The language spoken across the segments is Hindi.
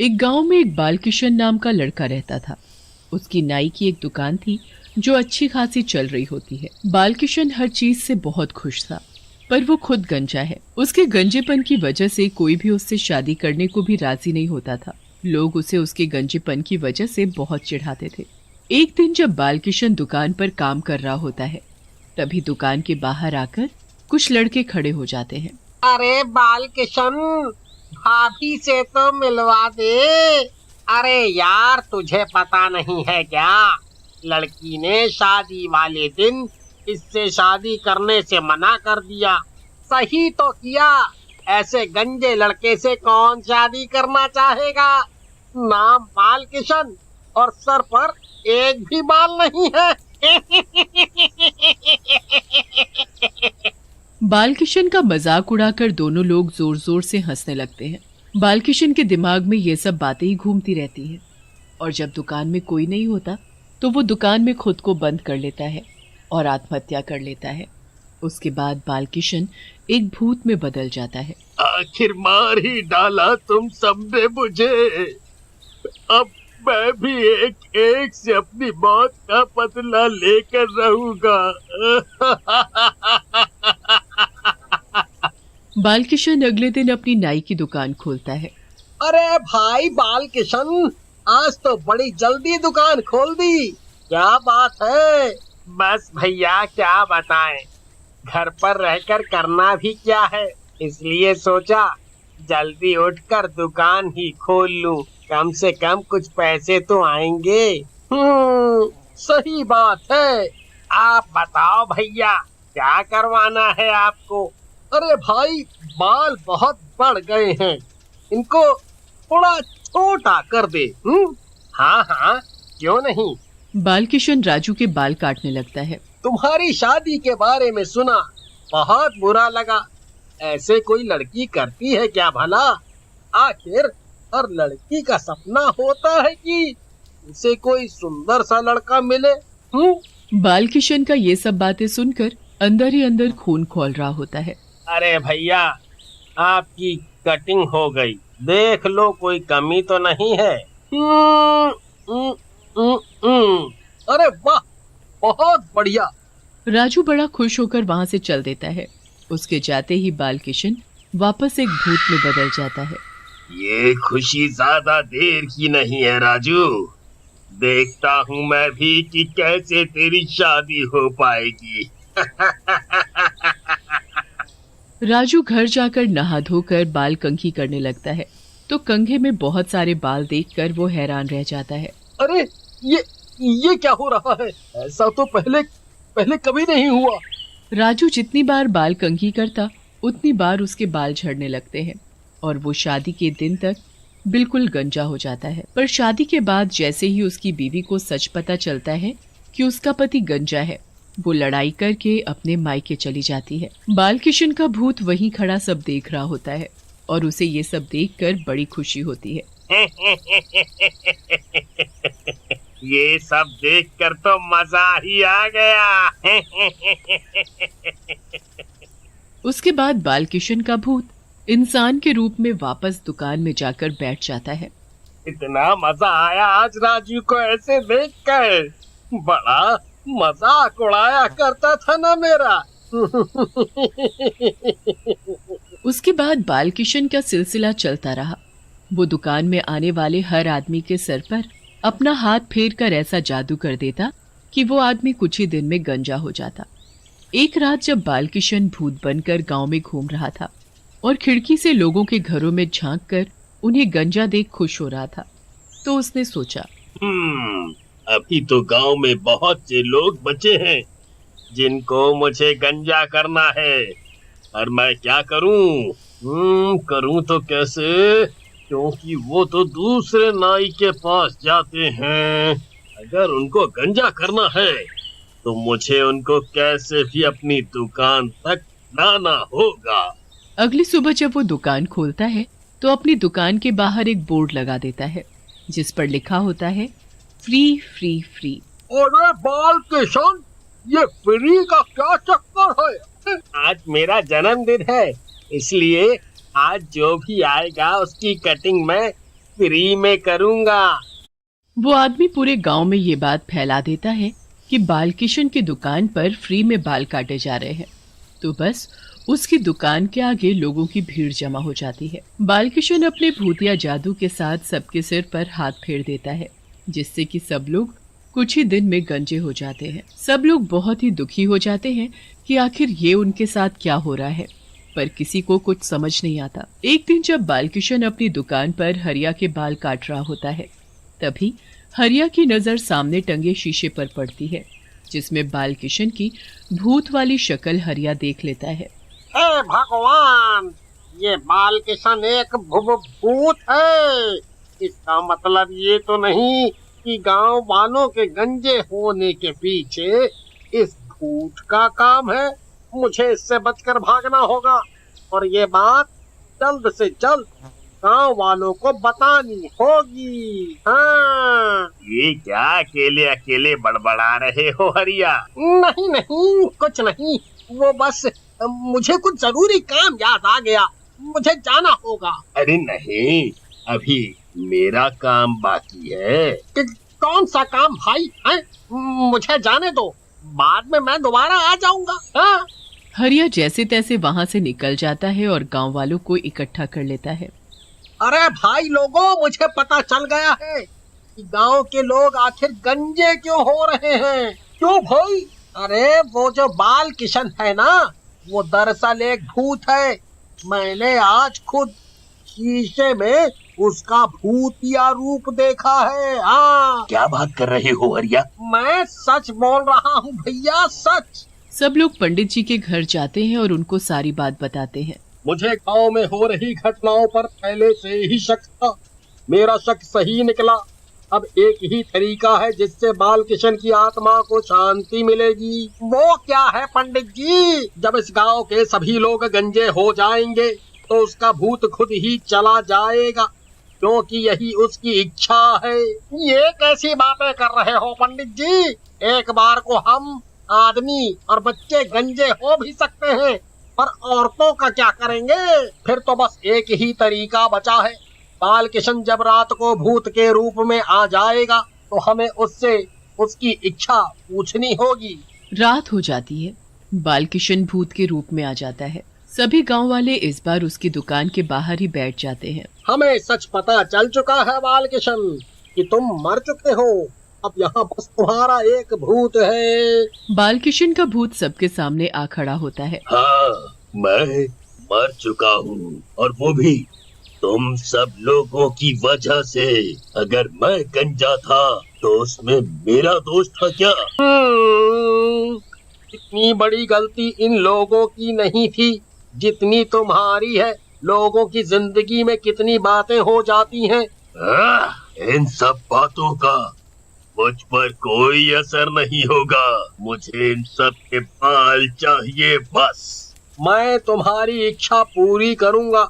एक गांव में एक बालकिशन नाम का लड़का रहता था। उसकी नाई की एक दुकान थी जो अच्छी खासी चल रही होती है। बालकिशन हर चीज से बहुत खुश था, पर वो खुद गंजा है। उसके गंजेपन की वजह से कोई भी उससे शादी करने को भी राजी नहीं होता था। लोग उसे उसके गंजेपन की वजह से बहुत चिढ़ाते थे। एक दिन जब बालकिशन दुकान पर काम कर रहा होता है, तभी दुकान के बाहर आकर कुछ लड़के खड़े हो जाते हैं। अरे बालकिशन, भाभी से तो मिलवा दे। अरे यार, तुझे पता नहीं है क्या, लड़की ने शादी वाले दिन इससे शादी करने से मना कर दिया। सही तो किया, ऐसे गंजे लड़के से कौन शादी करना चाहेगा। नाम बालकिशन और सर पर एक भी बाल नहीं है। बालकिशन का मजाक उड़ाकर दोनों लोग जोर जोर से हंसने लगते हैं। बालकिशन के दिमाग में ये सब बातें ही घूमती रहती हैं, और जब दुकान में कोई नहीं होता तो वो दुकान में खुद को बंद कर लेता है और आत्महत्या कर लेता है। उसके बाद बालकिशन एक भूत में बदल जाता है। आखिर मार ही डाला तुम सबने मुझे। अब मैं भी एक एक से अपनी मौत का बदला लेकर रहूंगा। बालकिशन अगले दिन अपनी नाई की दुकान खोलता है। अरे भाई बालकिशन, आज तो बड़ी जल्दी दुकान खोल दी, क्या बात है। बस भैया क्या बताएं, घर पर रहकर करना भी क्या है, इसलिए सोचा जल्दी उठकर दुकान ही खोल लूं, कम से कम कुछ पैसे तो आएंगे। सही बात है। आप बताओ भैया, क्या करवाना है आपको। अरे भाई, बाल बहुत बढ़ गए हैं, इनको थोड़ा छोटा कर दे। हाँ हाँ, क्यों नहीं। बालकिशन राजू के बाल काटने लगता है। तुम्हारी शादी के बारे में सुना, बहुत बुरा लगा। ऐसे कोई लड़की करती है क्या भला। आखिर हर लड़की का सपना होता है कि उसे कोई सुंदर सा लड़का मिले। बालकिशन का ये सब बातें सुनकर अंदर ही अंदर खून खौल रहा होता है। अरे भैया, आपकी कटिंग हो गई, देख लो कोई कमी तो नहीं है। अरे वाह, बहुत बढ़िया। राजू बड़ा खुश होकर वहाँ से चल देता है। उसके जाते ही बालकिशन वापस एक भूत में बदल जाता है। ये खुशी ज्यादा देर की नहीं है राजू, देखता हूँ मैं भी कि कैसे तेरी शादी हो पाएगी। राजू घर जाकर नहा धोकर बाल कंघी करने लगता है, तो कंघे में बहुत सारे बाल देखकर वो हैरान रह जाता है। अरे ये क्या हो रहा है, ऐसा तो पहले कभी नहीं हुआ। राजू जितनी बार बाल कंघी करता उतनी बार उसके बाल झड़ने लगते हैं और वो शादी के दिन तक बिल्कुल गंजा हो जाता है। पर शादी के बाद जैसे ही उसकी बीवी को सच पता चलता है कि उसका पति गंजा है, वो लड़ाई करके अपने मायके चली जाती है। बालकिशन का भूत वहीं खड़ा सब देख रहा होता है और उसे ये सब देखकर बड़ी खुशी होती है। ये सब देखकर तो मजा ही आ गया। उसके बाद बालकिशन का भूत इंसान के रूप में वापस दुकान में जाकर बैठ जाता है। इतना मजा आया आज राजू को ऐसे देखकर, बड़ा मजाक उड़ाया करता था ना मेरा। उसके बाद बालकिशन का सिलसिला चलता रहा। वो दुकान में आने वाले हर आदमी के सर पर अपना हाथ फेर कर ऐसा जादू कर देता कि वो आदमी कुछ ही दिन में गंजा हो जाता। एक रात जब बालकिशन भूत बनकर गांव में घूम रहा था और खिड़की से लोगों के घरों में झांक कर उन्हें गंजा देख खुश हो रहा था, तो उसने सोचा, अभी तो गांव में बहुत से लोग बचे हैं जिनको मुझे गंजा करना है, और मैं क्या करूं? करूं तो कैसे, क्योंकि वो तो दूसरे नाई के पास जाते हैं। अगर उनको गंजा करना है तो मुझे उनको कैसे भी अपनी दुकान तक लाना होगा। अगली सुबह जब वो दुकान खोलता है तो अपनी दुकान के बाहर एक बोर्ड लगा देता है जिस पर लिखा होता है, फ्री फ्री फ्री। अरे बालकिशन, ये फ्री का क्या चक्कर है। आज मेरा जन्मदिन है, इसलिए आज जो भी आएगा उसकी कटिंग में फ्री में करूँगा। वो आदमी पूरे गांव में ये बात फैला देता है कि बालकिशन की दुकान पर फ्री में बाल काटे जा रहे हैं। तो बस उसकी दुकान के आगे लोगों की भीड़ जमा हो जाती है। बालकिशन अपने भूतिया जादू के साथ सबके सिर पर हाथ फेर देता है, जिससे कि सब लोग कुछ ही दिन में गंजे हो जाते हैं। सब लोग बहुत ही दुखी हो जाते हैं कि आखिर ये उनके साथ क्या हो रहा है, पर किसी को कुछ समझ नहीं आता। एक दिन जब बालकिशन अपनी दुकान पर हरिया के बाल काट रहा होता है, तभी हरिया की नजर सामने टंगे शीशे पर पड़ती है, जिसमें बालकिशन की भूत वाली शक्ल हरिया देख लेता है। हे भगवान, ये बालकिशन एक भूत है। इसका मतलब ये तो नहीं कि गांव वालों के गंजे होने के पीछे इस भूत का काम है। मुझे इससे बचकर भागना होगा और ये बात जल्द से जल्द गांव वालों को बतानी होगी। हाँ। ये क्या अकेले अकेले बड़बड़ा रहे हो हरिया? नहीं नहीं, कुछ नहीं, वो बस मुझे कुछ जरूरी काम याद आ गया, मुझे जाना होगा। अरे नहीं, अभी मेरा काम बाकी है। कौन सा काम भाई है? मुझे जाने दो, बाद में मैं दोबारा आ जाऊंगा। हाँ? हरिया जैसे तैसे वहाँ से निकल जाता है और गांव वालों को इकट्ठा कर लेता है। अरे भाई लोगों, मुझे पता चल गया है कि गांव के लोग आखिर गंजे क्यों हो रहे हैं। क्यों भाई? अरे वो जो बालकिशन है ना, वो दरअसल एक भूत है। मैंने आज खुद शीशे में उसका भूतिया रूप देखा है। हाँ। क्या बात कर रहे हो हरिया? मैं सच बोल रहा हूँ भैया, सच। सब लोग पंडित जी के घर जाते हैं और उनको सारी बात बताते हैं। मुझे गांव में हो रही घटनाओं पर पहले से ही शक था। मेरा शक सही निकला। अब एक ही तरीका है जिससे बालकिशन की आत्मा को शांति मिलेगी। वो क्या है पंडित जी? जब इस गांव के सभी लोग गंजे हो जाएंगे तो उसका भूत खुद ही चला जाएगा, क्योंकि यही उसकी इच्छा है। ये कैसी बातें कर रहे हो पंडित जी? एक बार को हम आदमी और बच्चे गंजे हो भी सकते हैं, पर औरतों का क्या करेंगे? फिर तो बस एक ही तरीका बचा है। बालकिशन जब रात को भूत के रूप में आ जाएगा तो हमें उससे उसकी इच्छा पूछनी होगी। रात हो जाती है। बालकिशन भूत के रूप में आ जाता है। सभी गांव वाले इस बार उसकी दुकान के बाहर ही बैठ जाते हैं। हमें सच पता चल चुका है बालकिशन कि तुम मर चुके हो। अब यहाँ बस तुम्हारा एक भूत है। बालकिशन का भूत सबके सामने आ खड़ा होता है। हाँ, मैं मर चुका हूँ, और वो भी तुम सब लोगों की वजह से। अगर मैं गंजा था तो उसमें मेरा दोष था क्या? इतनी बड़ी गलती इन लोगों की नहीं थी जितनी तुम्हारी है। लोगों की जिंदगी में कितनी बातें हो जाती हैं। इन सब बातों का मुझ पर कोई असर नहीं होगा। मुझे इन सब के बाल चाहिए बस। मैं तुम्हारी इच्छा पूरी करूंगा।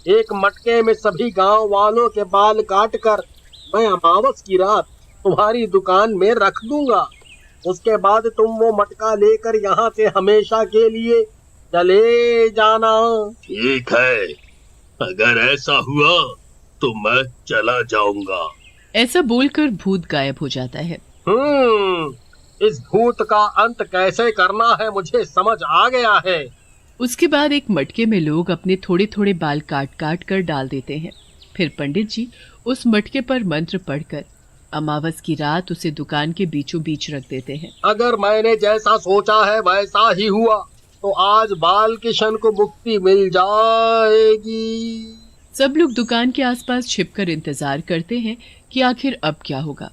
एक मटके में सभी गांव वालों के बाल काटकर मैं अमावस की रात तुम्हारी दुकान में रख दूंगा। उसके बाद तुम वो मटका लेकर यहाँ से हमेशा के लिए चले जाना। ठीक है, अगर ऐसा हुआ तो मैं चला जाऊंगा। ऐसा बोलकर भूत गायब हो जाता है। इस भूत का अंत कैसे करना है मुझे समझ आ गया है। उसके बाद एक मटके में लोग अपने थोड़े थोड़े बाल काट काट कर डाल देते हैं। फिर पंडित जी उस मटके पर मंत्र पढ़कर अमावस की रात उसे दुकान के बीचों बीच रख देते हैं। अगर मैंने जैसा सोचा है वैसा ही हुआ तो आज बालकिशन को मुक्ति मिल जाएगी। सब लोग दुकान के आसपास छिपकर इंतजार करते हैं कि आखिर अब क्या होगा।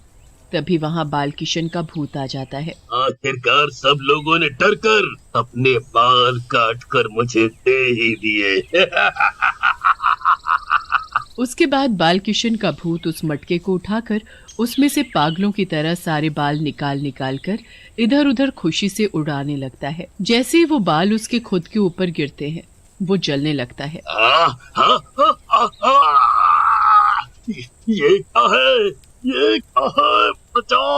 तभी वहाँ बालकिशन का भूत आ जाता है। आखिरकार सब लोगों ने डरकर अपने बाल काटकर मुझे दे ही दिए। उसके बाद बालकिशन का भूत उस मटके को उठाकर उसमें से पागलों की तरह सारे बाल निकाल निकाल कर इधर उधर खुशी से उड़ाने लगता है। जैसे ही वो बाल उसके खुद के ऊपर गिरते हैं वो जलने लगता है। ये क्या है? ये क्या है? बचाओ!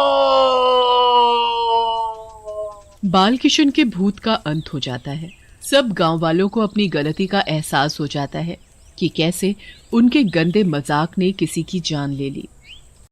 बालकिशन के भूत का अंत हो जाता है। सब गांव वालों को अपनी गलती का एहसास हो जाता है कि कैसे उनके गंदे मजाक ने किसी की जान ले ली।